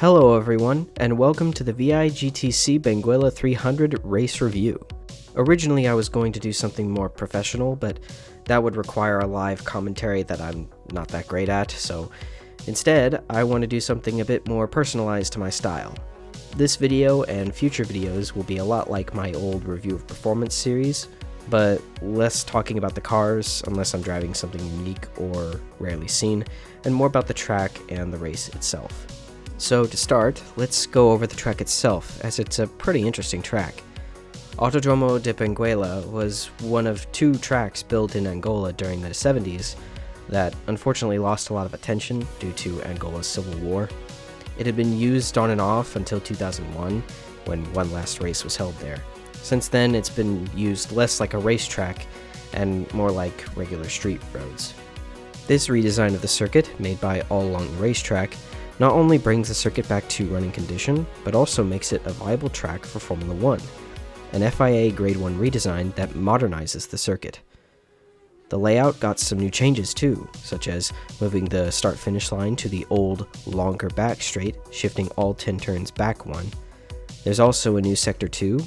Hello everyone, and welcome to the VIGTC Benguela 300 race review. Originally I was going to do something more professional, but that would require a live commentary that I'm not that great at, so instead I want to do something a bit more personalized to my style. This video and future videos will be a lot like my old review of performance series, but less talking about the cars unless I'm driving something unique or rarely seen, and more about the track and the race itself. So to start, let's go over the track itself, as it's a pretty interesting track. Autodromo de Benguela was one of two tracks built in Angola during the 70s that unfortunately lost a lot of attention due to Angola's civil war. It had been used on and off until 2001, when one last race was held there. Since then, it's been used less like a racetrack and more like regular street roads. This redesign of the circuit, made by All Along the Racetrack, not only brings the circuit back to running condition, but also makes it a viable track for Formula 1, an FIA Grade 1 redesign that modernizes the circuit. The layout got some new changes too, such as moving the start-finish line to the old, longer back straight, shifting all 10 turns back one. There's also a new Sector 2,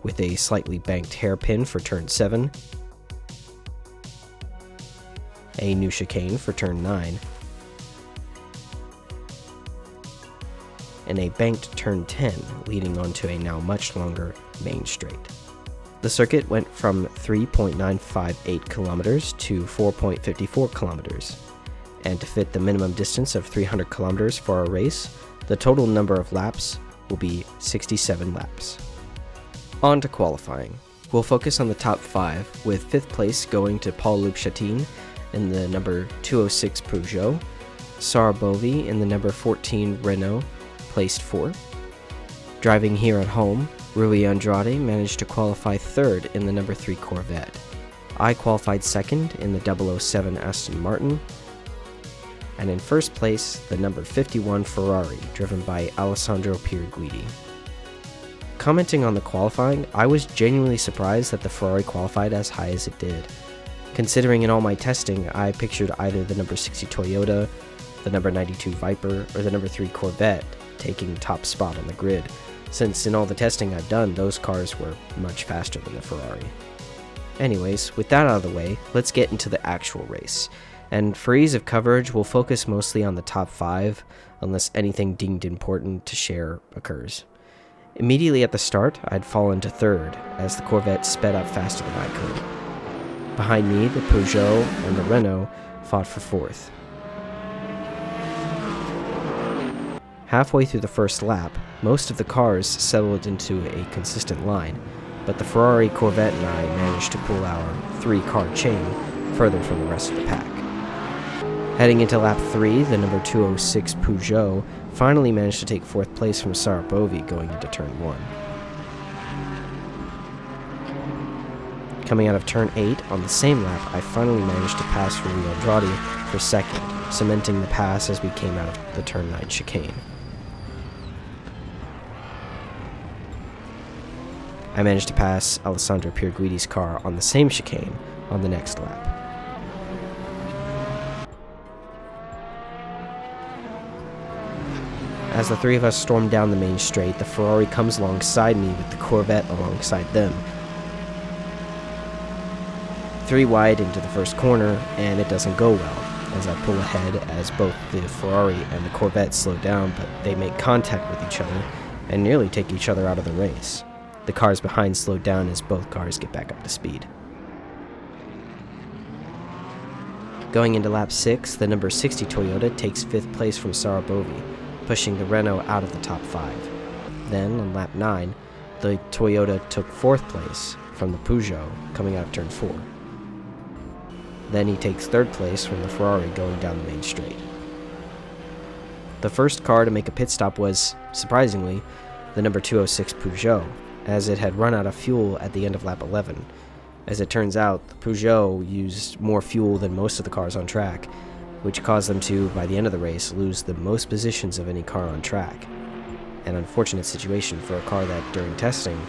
with a slightly banked hairpin for turn 7, a new chicane for turn 9, and a banked turn 10 leading onto a now much longer main straight. The circuit went from 3.958 kilometers to 4.54 kilometers, and to fit the minimum distance of 300 kilometers for our race, the total number of laps will be 67 laps. On to qualifying. We'll focus on the top 5, with 5th place going to Paul-Loup Chatin in the number 206 Peugeot, Sarah Bovy in the number 14 Renault, placed 4th. Driving here at home, Rui Andrade managed to qualify 3rd in the number 3 Corvette. I qualified 2nd in the 007 Aston Martin, and in 1st place, the number 51 Ferrari, driven by Alessandro Pierguidi. Commenting on the qualifying, I was genuinely surprised that the Ferrari qualified as high as it did. Considering in all my testing, I pictured either the number 60 Toyota, the number 92 Viper, or the number 3 Corvette taking top spot on the grid, since in all the testing I've done, those cars were much faster than the Ferrari. Anyways, with that out of the way, let's get into the actual race. And for ease of coverage, we'll focus mostly on the top 5, unless anything deemed important to share occurs. Immediately at the start, I'd fallen to 3rd, as the Corvette sped up faster than I could. Behind me, the Peugeot and the Renault fought for 4th. Halfway through the first lap, most of the cars settled into a consistent line, but the Ferrari, Corvette, and I managed to pull our 3-car chain further from the rest of the pack. Heading into lap 3, the number 206 Peugeot finally managed to take 4th place from Sarah Bovy going into turn 1. Coming out of turn 8, on the same lap, I finally managed to pass Rui Andrade for 2nd, cementing the pass as we came out of the turn 9 chicane. I managed to pass Alessandro Pierguidi's car on the same chicane on the next lap. As the three of us stormed down the main straight, the Ferrari comes alongside me with the Corvette alongside them. 3 wide into the first corner, and it doesn't go well, as I pull ahead as both the Ferrari and the Corvette slow down, but they make contact with each other and nearly take each other out of the race. The cars behind slow down as both cars get back up to speed. Going into lap 6, the number 60 Toyota takes 5th place from Sarah Bovy, pushing the Renault out of the top 5. Then, on lap 9, the Toyota took 4th place from the Peugeot coming out of turn 4. Then he takes 3rd place from the Ferrari going down the main straight. The first car to make a pit stop was, surprisingly, the number 206 Peugeot, as it had run out of fuel at the end of lap 11. As it turns out, the Peugeot used more fuel than most of the cars on track, which caused them to, by the end of the race, lose the most positions of any car on track. An unfortunate situation for a car that, during testing,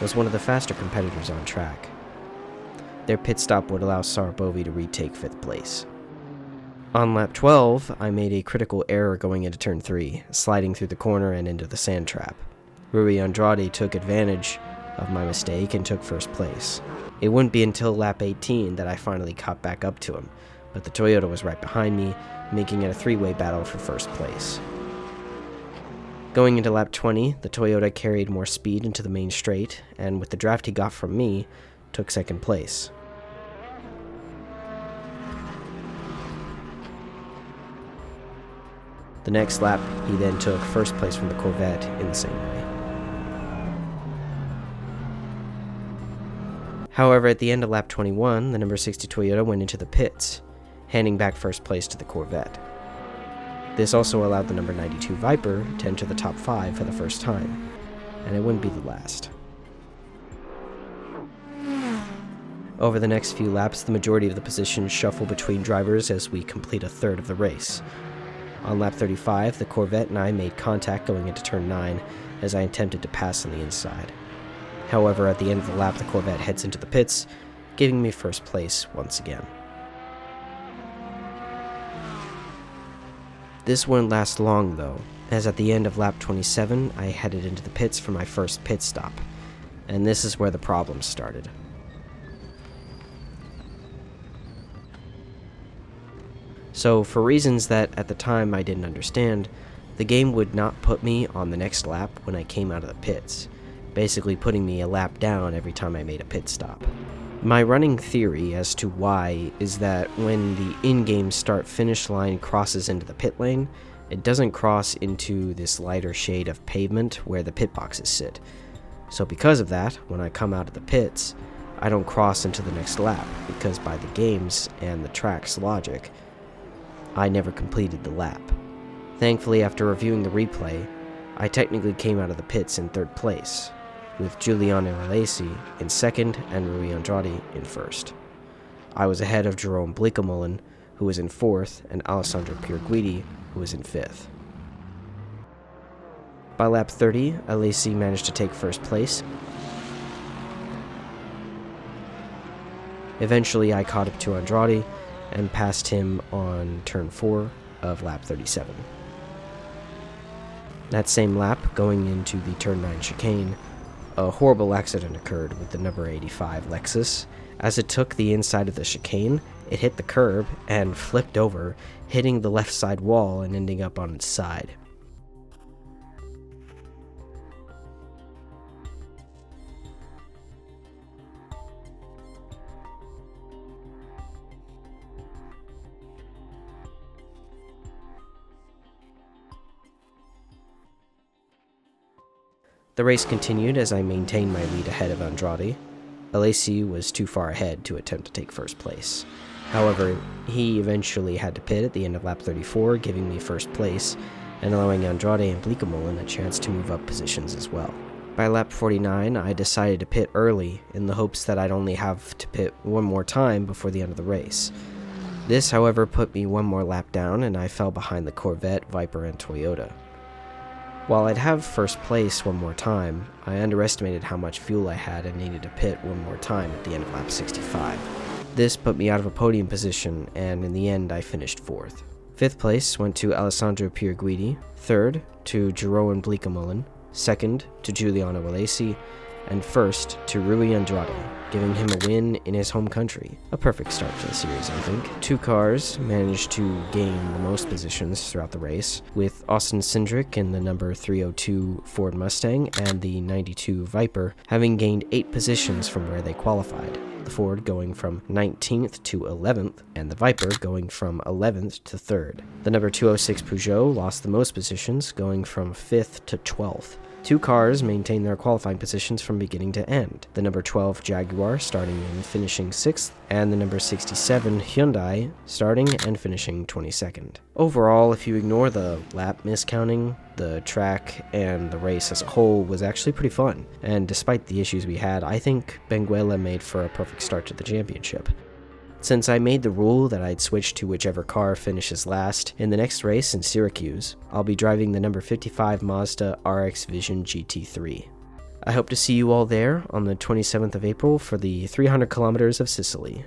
was one of the faster competitors on track. Their pit stop would allow Sarah Bovy to retake 5th place. On lap 12, I made a critical error going into turn 3, sliding through the corner and into the sand trap. Rui Andrade took advantage of my mistake and took first place. It wouldn't be until lap 18 that I finally caught back up to him, but the Toyota was right behind me, making it a three-way battle for first place. Going into lap 20, the Toyota carried more speed into the main straight, and with the draft he got from me, took second place. The next lap, he then took first place from the Corvette in the same way. However, at the end of lap 21, the number 60 Toyota went into the pits, handing back first place to the Corvette. This also allowed the number 92 Viper to enter the top 5 for the first time, and it wouldn't be the last. Over the next few laps, the majority of the positions shuffle between drivers as we complete a third of the race. On lap 35, the Corvette and I made contact going into turn 9 as I attempted to pass on the inside. However, at the end of the lap, the Corvette heads into the pits, giving me first place once again. This wouldn't last long though, as at the end of lap 27, I headed into the pits for my first pit stop, and this is where the problems started. So, for reasons that at the time I didn't understand, the game would not put me on the next lap when I came out of the pits, basically putting me a lap down every time I made a pit stop. My running theory as to why is that when the in-game start-finish line crosses into the pit lane, it doesn't cross into this lighter shade of pavement where the pit boxes sit. So because of that, when I come out of the pits, I don't cross into the next lap, because by the game's and the track's logic, I never completed the lap. Thankfully, after reviewing the replay, I technically came out of the pits in third place, with Giuliano Alesi in second and Rui Andrade in first. I was ahead of Jerome Bleekemolen, who was in fourth, and Alessandro Pierguidi, who was in fifth. By lap 30, Alesi managed to take first place. Eventually, I caught up to Andrade and passed him on turn 4 of lap 37. That same lap, going into the turn 9 chicane, a horrible accident occurred with the number 85 Lexus. As it took the inside of the chicane, it hit the curb and flipped over, hitting the left side wall and ending up on its side. The race continued as I maintained my lead ahead of Andrade. Alesi was too far ahead to attempt to take first place. However, he eventually had to pit at the end of lap 34, giving me first place, and allowing Andrade and Bleekemolen a chance to move up positions as well. By lap 49, I decided to pit early in the hopes that I'd only have to pit one more time before the end of the race. This, however, put me one more lap down, and I fell behind the Corvette, Viper, and Toyota. While I'd have first place one more time, I underestimated how much fuel I had and needed to pit one more time at the end of lap 65. This put me out of a podium position, and in the end I finished fourth. Fifth place went to Alessandro Pierguidi, third to Jerome Bleekemolen, second to Giuliano Alesi, and first to Rui Andrade, giving him a win in his home country. A perfect start to the series, I think. Two cars managed to gain the most positions throughout the race, with Austin Cindric in the number 302 Ford Mustang and the 92 Viper having gained 8 positions from where they qualified. The Ford going from 19th to 11th, and the Viper going from 11th to 3rd. The number 206 Peugeot lost the most positions, going from 5th to 12th. Two cars maintained their qualifying positions from beginning to end. The number 12 Jaguar starting and finishing 6th, and the number 67 Hyundai starting and finishing 22nd. Overall, if you ignore the lap miscounting, the track and the race as a whole was actually pretty fun. And despite the issues we had, I think Benguela made for a perfect start to the championship. Since I made the rule that I'd switch to whichever car finishes last in the next race in Syracuse, I'll be driving the number 55 Mazda RX Vision GT3. I hope to see you all there on the 27th of April for the 300 kilometers of Sicily.